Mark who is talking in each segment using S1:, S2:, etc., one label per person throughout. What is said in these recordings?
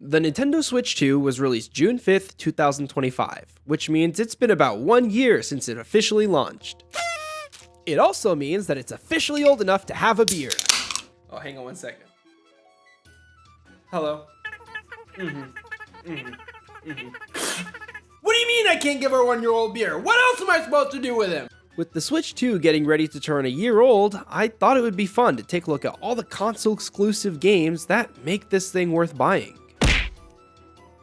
S1: The Nintendo Switch 2 was released June 5th, 2025, which means it's been about 1 year since it officially launched. It also means that it's officially old enough to have a beard. Oh, hang on 1 second. Hello. What do you mean I can't give a 1-year-old beer? What else am I supposed to do with him? With the Switch 2 getting ready to turn a year old, I thought it would be fun to take a look at all the console exclusive games that make this thing worth buying.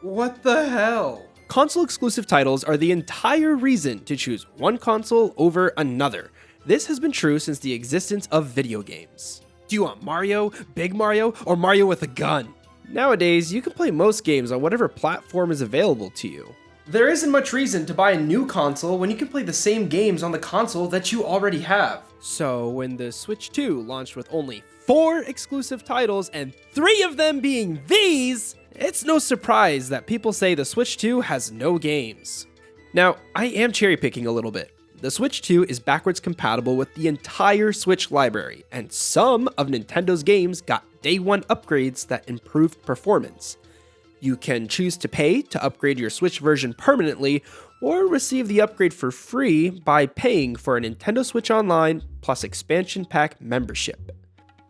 S1: What the hell? Console exclusive titles are the entire reason to choose one console over another. This has been true since the existence of video games. Do you want Mario, Big Mario, or Mario with a gun? Nowadays, you can play most games on whatever platform is available to you. There isn't much reason to buy a new console when you can play the same games on the console that you already have. So when the Switch 2 launched with only 4 exclusive titles and 3 of them being these, it's no surprise that people say the Switch 2 has no games. Now, I am cherry picking a little bit. The Switch 2 is backwards compatible with the entire Switch library, and some of Nintendo's games got day one upgrades that improved performance. You can choose to pay to upgrade your Switch version permanently, or receive the upgrade for free by paying for a Nintendo Switch Online plus expansion pack membership.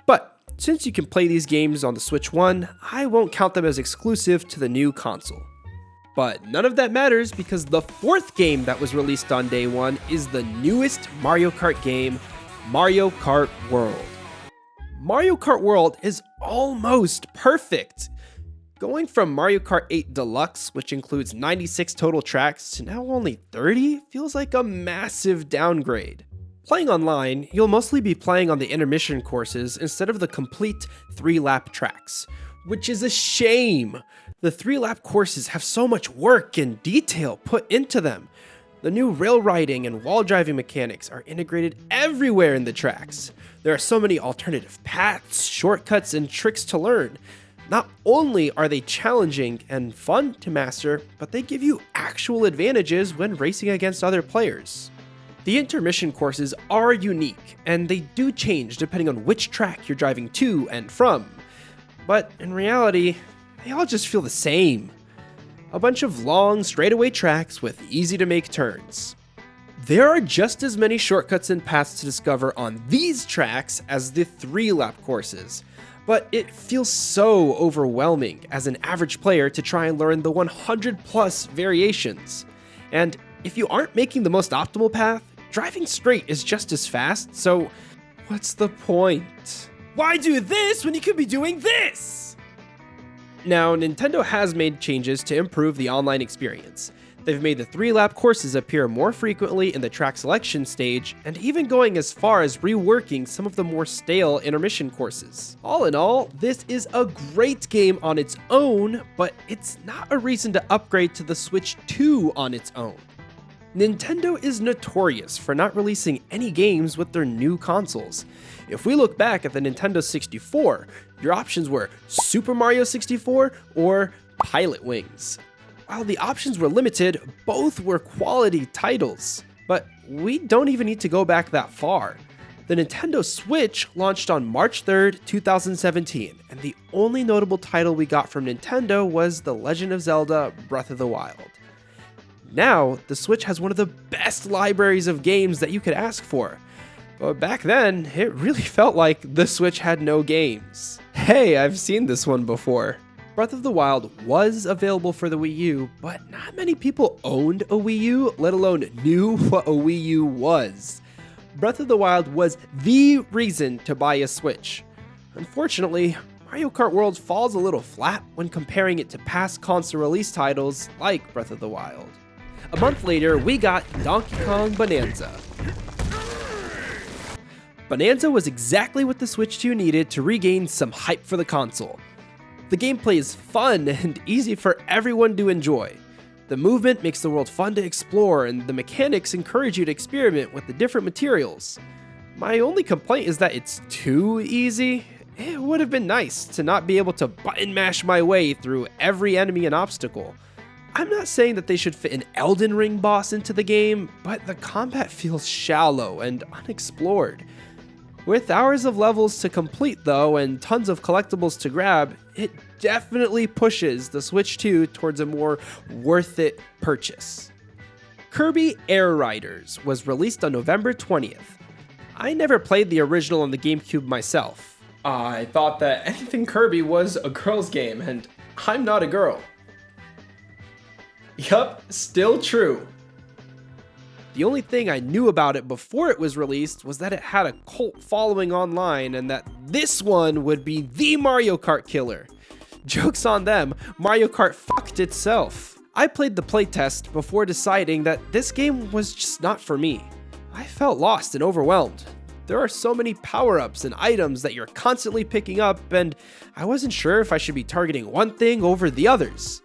S1: But since you can play these games on the Switch 1, I won't count them as exclusive to the new console. But none of that matters because the 4th game that was released on day 1 is the newest Mario Kart game, Mario Kart World. Mario Kart World is almost perfect. Going from Mario Kart 8 Deluxe, which includes 96 total tracks, to now only 30 feels like a massive downgrade. Playing online, you'll mostly be playing on the intermission courses instead of the complete 3-lap tracks, which is a shame. The 3-lap courses have so much work and detail put into them. The new rail riding and wall driving mechanics are integrated everywhere in the tracks. There are so many alternative paths, shortcuts, and tricks to learn. Not only are they challenging and fun to master, but they give you actual advantages when racing against other players. The intermission courses are unique, and they do change depending on which track you're driving to and from. But in reality, they all just feel the same. A bunch of long, straightaway tracks with easy to make turns. There are just as many shortcuts and paths to discover on these tracks as the 3-lap courses, but it feels so overwhelming as an average player to try and learn the 100+ variations. And if you aren't making the most optimal path, driving straight is just as fast, so what's the point? Why do this when you could be doing this? Now, Nintendo has made changes to improve the online experience. They've made the 3-lap courses appear more frequently in the track selection stage, and even going as far as reworking some of the more stale intermission courses. All in all, this is a great game on its own, but it's not a reason to upgrade to the Switch 2 on its own. Nintendo is notorious for not releasing any games with their new consoles. If we look back at the Nintendo 64, your options were Super Mario 64 or Pilot Wings. While the options were limited, both were quality titles. But we don't even need to go back that far. The Nintendo Switch launched on March 3rd, 2017, and the only notable title we got from Nintendo was The Legend of Zelda: Breath of the Wild. Now, the Switch has one of the best libraries of games that you could ask for. But back then, it really felt like the Switch had no games. Hey, I've seen this one before. Breath of the Wild was available for the Wii U, but not many people owned a Wii U, let alone knew what a Wii U was. Breath of the Wild was the reason to buy a Switch. Unfortunately, Mario Kart World falls a little flat when comparing it to past console release titles like Breath of the Wild. A month later, we got Donkey Kong Bonanza. Bonanza was exactly what the Switch 2 needed to regain some hype for the console. The gameplay is fun and easy for everyone to enjoy. The movement makes the world fun to explore, and the mechanics encourage you to experiment with the different materials. My only complaint is that it's too easy. It would have been nice to not be able to button mash my way through every enemy and obstacle. I'm not saying that they should fit an Elden Ring boss into the game, but the combat feels shallow and unexplored. With hours of levels to complete though and tons of collectibles to grab, it definitely pushes the Switch 2 towards a more worth it purchase. Kirby Air Riders was released on November 20th. I never played the original on the GameCube myself. I thought that anything Kirby was a girl's game, and I'm not a girl. Yup, still true. The only thing I knew about it before it was released was that it had a cult following online and that this one would be the Mario Kart killer. Joke's on them, Mario Kart fucked itself. I played the playtest before deciding that this game was just not for me. I felt lost and overwhelmed. There are so many power-ups and items that you're constantly picking up, and I wasn't sure if I should be targeting one thing over the others.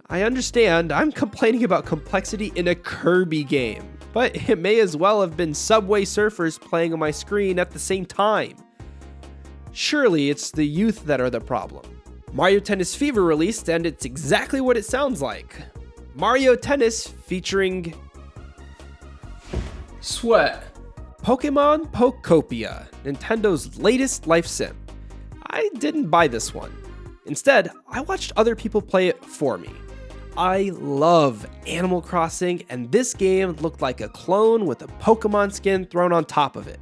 S1: I understand I'm complaining about complexity in a Kirby game, but it may as well have been Subway Surfers playing on my screen at the same time. Surely it's the youth that are the problem. Mario Tennis Fever released, and it's exactly what it sounds like. Mario Tennis featuring sweat. Pokemon Pokopia, Nintendo's latest life sim. I didn't buy this one. Instead, I watched other people play it for me. I love Animal Crossing, and this game looked like a clone with a Pokemon skin thrown on top of it.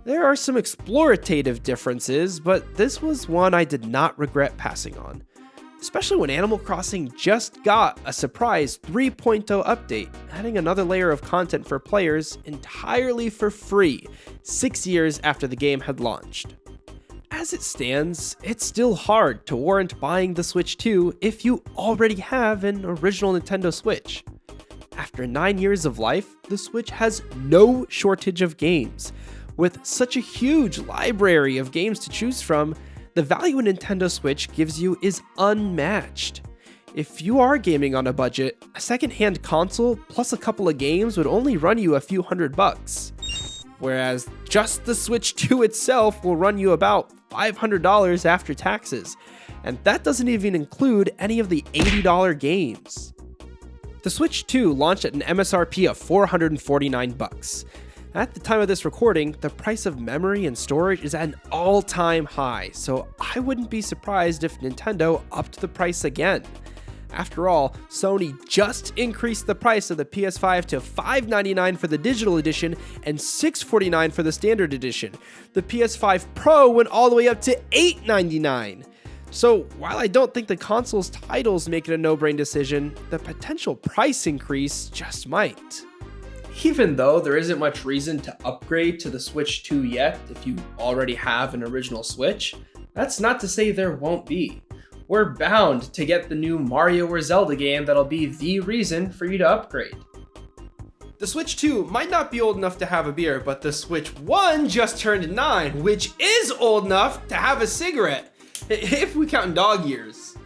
S1: There are some explorative differences, but this was one I did not regret passing on. Especially when Animal Crossing just got a surprise 3.0 update, adding another layer of content for players entirely for free, 6 years after the game had launched. As it stands, it's still hard to warrant buying the Switch 2 if you already have an original Nintendo Switch. After 9 years of life, the Switch has no shortage of games. With such a huge library of games to choose from, the value a Nintendo Switch gives you is unmatched. If you are gaming on a budget, a second-hand console plus a couple of games would only run you a few $100, whereas just the Switch 2 itself will run you about $500 after taxes, and that doesn't even include any of the $80 games. The Switch 2 launched at an MSRP of $449. At the time of this recording, the price of memory and storage is at an all-time high, so I wouldn't be surprised if Nintendo upped the price again. After all, Sony just increased the price of the PS5 to $599 for the digital edition and $649 for the standard edition. The PS5 Pro went all the way up to $899. So while I don't think the console's titles make it a no-brain decision, the potential price increase just might. Even though there isn't much reason to upgrade to the Switch 2 yet if you already have an original Switch, that's not to say there won't be. We're bound to get the new Mario or Zelda game that'll be the reason for you to upgrade. The Switch 2 might not be old enough to have a beer, but the Switch 1 just turned 9, which is old enough to have a cigarette, if we count dog years.